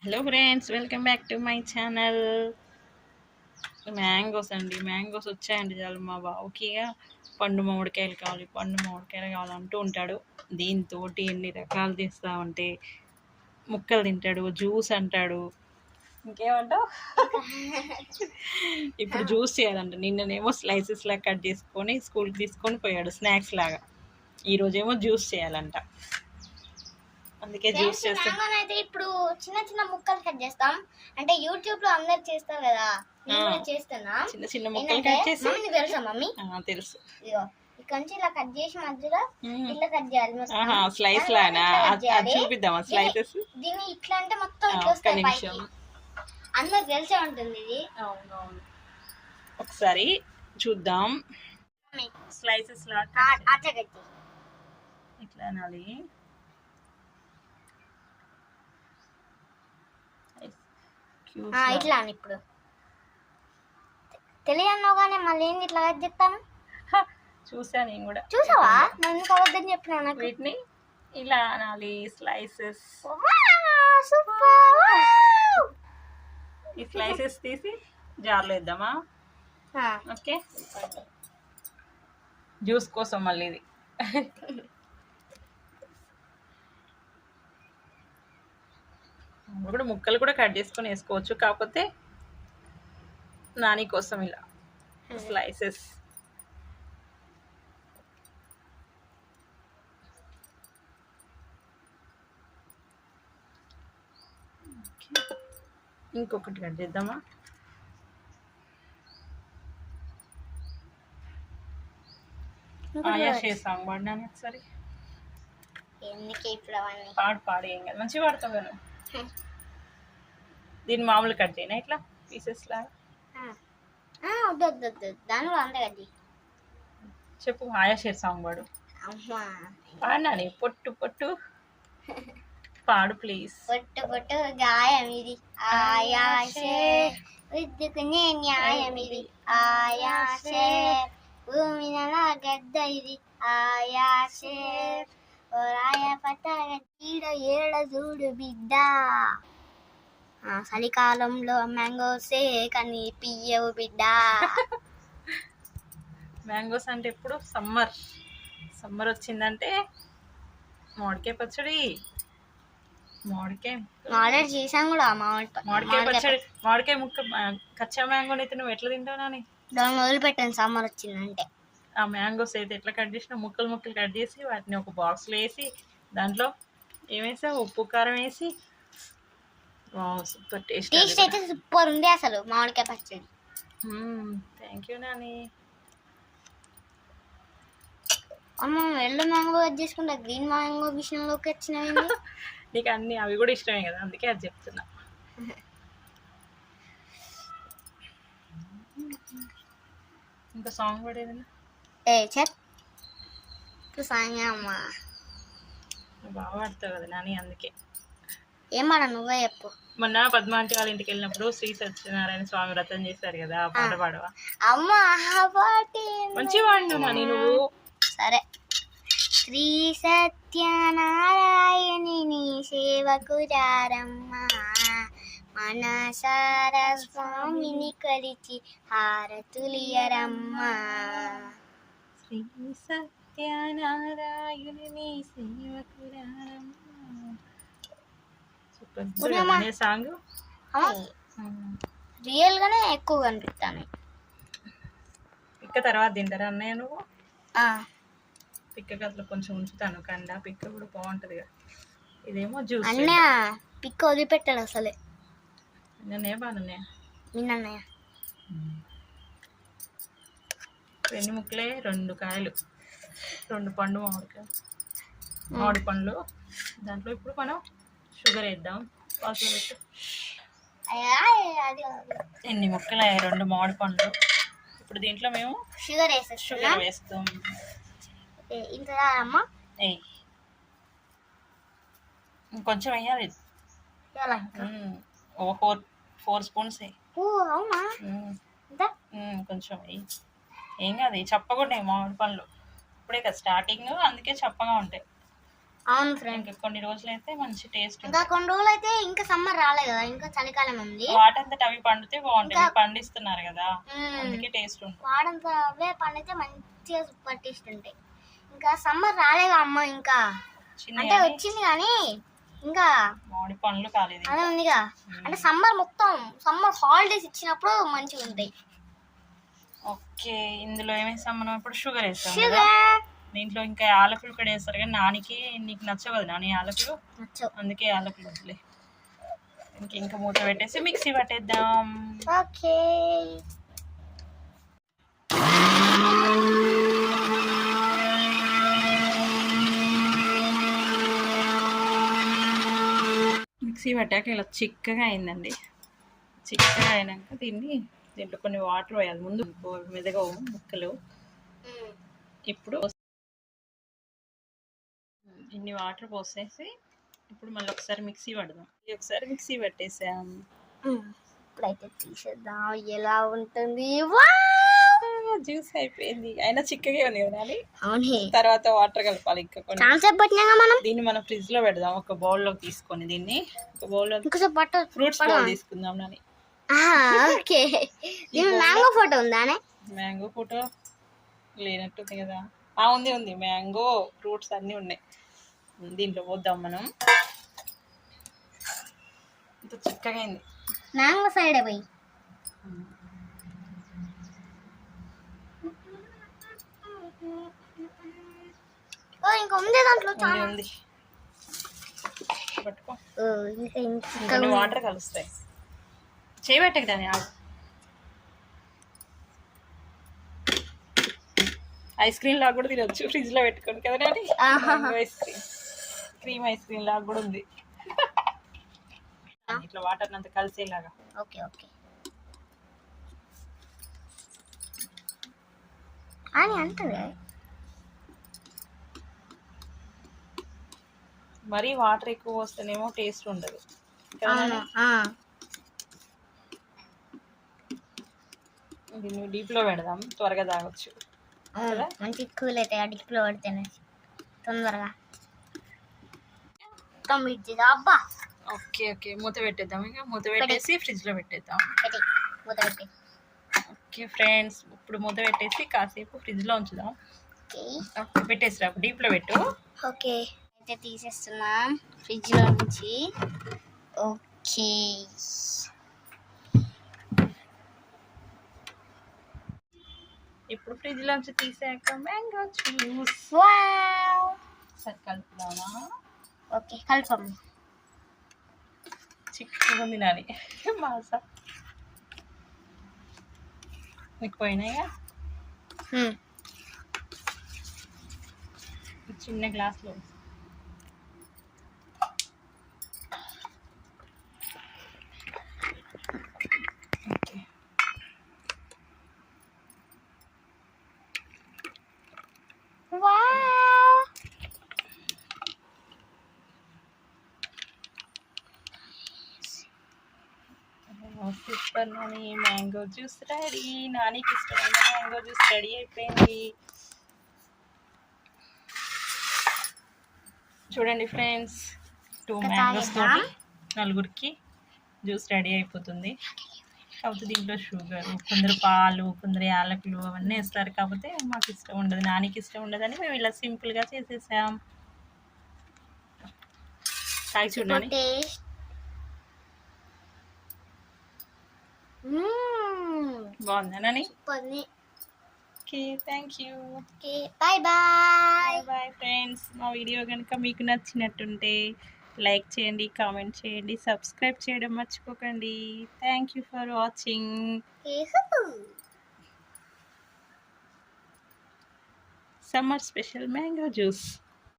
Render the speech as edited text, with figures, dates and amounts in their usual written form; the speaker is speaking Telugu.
Hello friends, welcome back to my channel. Mangoes అండి, మ్యాంగోస్ వచ్చాయండి. చాలు మా బావుకి పండు మామిడికాయలు కావాలి అంటూ ఉంటాడు. దీంతో ఎన్ని రకాలు తీస్తామంటే ముక్కలు తింటాడు, జ్యూస్ అంటాడు. ఇంకేమంటావు? ఇప్పుడు జ్యూస్ చేయాలంట. నిన్ననేమో స్లైసెస్ లాగా కట్ చేసుకొని స్కూల్కి తీసుకొని పోయాడు స్నాక్స్ లాగా. ఈరోజేమో జ్యూస్ చేయాలంట. అందుకే జ్యూస్ చేస్తాం. అయితే ఇప్పుడు చిన్న చిన్న ముక్కలు కట్ చేస్తాం. అంటే యూట్యూబ్ లో అందరు చేస్తారు కదా, నేను కూడా చేస్తున్నా. చిన్న చిన్న ముక్కలు కట్ చేసి. మమ్మీ తెలుసా? మమ్మీ తెలుసు. ఇదిగో ఇక్కడ నుంచి ఇలా కట్ చేసి మధ్యలో ఇట్లా కట్ చేయాలి. స్లైస్ లానా? చూపిద్దామా స్లైసెస్? దీన్ని ఇట్లా అంటే మొత్తం ఇట్లా వస్తాయి పైకి. అందరు తెలిసే ఉంటుంది ఇది. అవునవును, ఒకసారి చూద్దాం. స్లైసెస్ లాగా అట్లా కట్టి ఇట్లా అనాలి. ఇట్లా అని ఇప్పుడు తెలియన్నావు కానీ మళ్ళీ ఏంది ఇట్లా కట్ చెప్తాను. చూసా, నేను కూడా. చూసావా? నేను కవద్దని చెప్పినా నాకు. వీటిని ఇలా అనాలి, స్లైసెస్. ఈ స్లైసెస్ తీసి జార్లో వేద్దామా? ఓకే, జ్యూస్ కోసం మళ్ళీ ఇది. కూడా ముక్కలు కూడా కట్ చేసుకొని వేసుకోవచ్చు, కాకపోతే నాని కోసం ఇలా స్లైసెస్. ఇంకొకటి కట్ చేద్దామా? ఆయాషే సాంగ్ పాడినాను ఒకసారి. పాడు ఏం కాదు, మంచిగా పాడతావు కదా. దీన్ని మామూలు కట్ చేయనా ఇట్లా పీసెస్ లాగా? దాని అంతే కట్టి చెప్పు. ఆయాషేర్ సాంగ్ పాడు. పాడినాని పొట్టు పొట్టు పాడు ప్లీజ్. పొట్టు పొట్టు గాయం ఇది ఆయాషే, విద్యుకునే న్యాయం ఇది ఆయాషే, భూమి నెల గద్ద ఇది ఆయాషే, ఓ రాయ పట్టగ తీడ ఏడ చూడు బిడ్డ. చలికాలంలో మ్యాంగోసే కానీ పియ్యవు బిడ్డ. మ్యాంగోస్ అంటే ఇప్పుడు సమ్మర్ వచ్చిందంటే మామిడికాయ పచ్చడి. ఆర్డర్ చేసాం కూడా మామిడికాయ పచ్చడి. మామిడికాయ ముక్క కచ్చా మ్యాంగోని అయితే నువ్వు ఎట్లా తింటావు నాని? దాన్ని వదిలిపెట్టాను సమ్మర్ వచ్చిందంటే. ఆ మ్యాంగోస్ అయితే ఎట్లా కట్ చేసినా ముక్కలు కట్ చేసి వాటిని ఒక బాక్స్లో వేసి దాంట్లో ఏమేసా ఉప్పు కారం వేసి సూపర్ టేస్ట్ అయితే సూపర్ ఉంది అసలు మామిడికాయ పచ్చడి. Thank you Nani. అమ్మ ఎల్లో మ్యాంగో కట్ చేసుకుంటా గ్రీన్ మ్యాంగో విషయంలోకి వచ్చినవి. నీకు అన్ని అవి కూడా ఇష్టమే కదా, అందుకే అది చెప్తున్నా. ఇంకా సాంగ్ పడేదన్నా? సాంగ్ అమ్మా బాగా పాడతావు కదా నాని, అందుకే. ఏం పాడ నువ్వే చెప్పు. మొన్న పద్మాంటి వాళ్ళ ఇంటికి వెళ్ళినప్పుడు శ్రీ సత్యనారాయణ స్వామి వ్రతం చేశారు కదా, ఆ పాట పాడవా? అమ్మా మంచిగా పాడినా నాని నువ్వు. సరే. శ్రీ సత్యనారాయణుని సేవకురారమ్మ, మనసార స్వామిని కొలిచి హారతులియరమ్మ. శ్రీ సత్యనారాయణుని సేవకురారమ్మ. సాంగ్ రియల్ గానే ఎక్కువ కనిపిస్తాను. పిక్క తర్వాత తింటారా అన్నయ్య నువ్వు? పిక్క కథలో కొంచెం ఉంచుతాను, కండ పిక్క కూడా బాగుంటది కదా. ఇదేమో జ్యూస్. అన్నయ్య పిక్క వదిలిపెట్టాడు అసలే. నిన్నే బాగున్నాయా? నిన్నన్నయ్య 2 ముక్కలే 2 కాయలు, 2 పండు మామిడి పండ్లు. దాంట్లో ఇప్పుడు మనం షుగర్ వేద్దాం. ఎన్ని ముక్కలు 2 మామిడి పండ్లు. ఇప్పుడు దీంట్లో మేము షుగర్ వేస్తాం. ఇంకొంచెం వేయాలి. ఓ 4 స్పూన్స్ కొంచెం వేయి. ఏం కాదు, చెప్పకుండా మామిడి పండ్లు ఇప్పుడే కదా స్టార్టింగ్, అందుకే చెప్పగా ఉంటాయి. అవును ఫ్రెండ్. ఇంకా కొన్ని రోజులు అయితే మంచి టేస్ట్ ఇంకా కొన్ని రోజులు అయితే ఇంకా సమ్మర్ రాలే కదా, ఇంకా చలికాలం ఉంది. వాటంతట అవి పండితే బాగుంటాయి, పండిస్తున్నారు కదా అందుకే టేస్ట్ ఉంటుంది. వాడంతా అవే పండితే మంచిగా సూపర్ టేస్ట్ ఉంటాయి. ఇంకా సమ్మర్ రాలేగా అమ్మ, ఇంకా అంటే వచ్చింది కానీ ఇంకా మామిడి పండ్లు కాలేదు అదే ఉందిగా. అంటే సమ్మర్ మొత్తం సమ్మర్ హాలిడేస్ ఇచ్చినప్పుడు మంచిగా ఉంటాయి. ఓకే, ఇందులో ఏమేస్తాం మనం ఇప్పుడు? షుగర్ వేస్తాం. షుగర్ దీంట్లో ఇంకా యాలకులు కూడా వేస్తారు కానీ నానికి నీకు నచ్చవు కదా నాని యాలకులు, నచ్చవు, అందుకే యాలకులు వదిలే. ఇంకా మూత పెట్టేసి మిక్సీ పట్టేద్దాం. ఓకే. మిక్సీ పట్టాక ఇలా చిక్కగా అయిందండి. చిక్కగా అయినాక దీంట్లో కొన్ని వాటర్ పోయాలి. ముందు మెదగవు ముక్కలు. ఇప్పుడు ఇన్ని వాటర్ పోసేసి ఇప్పుడు మళ్ళీ ఒకసారి మిక్సీ పడదాం. ఒకసారి మిక్సీ పట్టేసాం. ఇప్పుడైతే తీసేద్దాం, ఎలా ఉంటుంది. జ్యూస్ అయిపోయింది, అయినా చిక్కగా ఉంది కదా అని. అవును, తర్వాత వాటర్ కలపాలి. ఇంకా దీన్ని మనం ఫ్రిడ్జ్ లో పెడదాం. ఒక బౌల్ లో తీసుకొని దీన్ని ఒక బౌల్ లో ఫ్రూట్స్ బౌల్ తీసుకుందాం నాని. ఓకే. మ్యాంగో ఫోటో ఉందా? మ్యాంగో ఫోటో లేనట్టుంది కదా. ఉంది, మ్యాంగో ఫ్రూట్స్ అన్నీ ఉన్నాయి. దీంట్లో పోద్దాం మనం. ఇంత చిక్కగా అయింది. మ్యాంగో సైడ్ పోయి ఇంకా ఉంది దాంట్లో ఉంది. పట్టుకో, ఇంకా వాటర్ కలుస్తాయి. చేయబెట్టక దాన్ని ఐస్ క్రీమ్ లాగా కూడా తినొచ్చు ఫ్రిడ్జ్ లో పెట్టుకోండి కదా daddy. Ice cream ice cream లాగా కూడా ఉంది. ఇట్లా వాటర్ అంతా కలిసేలాగా. ఓకే ఓకే అని అంటుంది. మరీ వాటర్ ఎక్కువ వస్తేనేమో టేస్ట్ ఉండదు. దీన్ని డీప్ లో పెడదాం, త్వరగా తాగొచ్చు. మంచి కూల్ అయితే డీప్ లో పెడితేనే తొందరగా. అబ్బా, ఓకే ఓకే, మూత పెట్టేద్దాం. ఇక మూత పెట్టేసి ఫ్రిడ్జ్ లో పెట్టేద్దాం. ఓకే ఫ్రెండ్స్, ఇప్పుడు మూత పెట్టేసి కాసేపు ఫ్రిడ్జ్ లో ఉంచుదాం. పెట్టేసిరా, డీప్ లో పెట్టు. ఓకే, అయితే తీసేస్తున్నాం ఫ్రిడ్జ్ లో నుంచి. ఓకే, ఇప్పుడు ఫ్రిడ్జ్ లోంచి తీసాక మ్యాంగో జ్యూస్. సరే కలుపుదామా? ఓకే, కలుపుదాం. చిక్కుగా ఉంది నాని మాస. మీకు పోయినాయా? చిన్న గ్లాస్లో. Super Nani, mango juice ready. నానికి ఇష్టమైన మ్యాంగో జ్యూస్ రెడీ అయిపోయింది. చూడండి ఫ్రెండ్స్, 2 మ్యాంగోస్ తోటి నలుగురికి జ్యూస్ రెడీ అయిపోతుంది. కాకపోతే దీంట్లో షుగర్, కొందరు పాలు, కొందరు యాలకులు అవన్నీ వేస్తారు. కాకపోతే మాకు ఇష్టం ఉండదు, నానికి ఇష్టం ఉండదని మేము ఇలా సింపుల్గా చేసేసాం. తాగి చూడండి. బాగుందా Nani? Okay, thank you. Okay, bye bye. Bye friends. మా వీడియో కనుక మీకు నచ్చినట్టుంటే లైక్ చేయండి, కామెంట్ చేయండి, సబ్స్క్రైబ్ చేయడం మర్చిపోకండి. Thank you for watching. Summer special mango juice.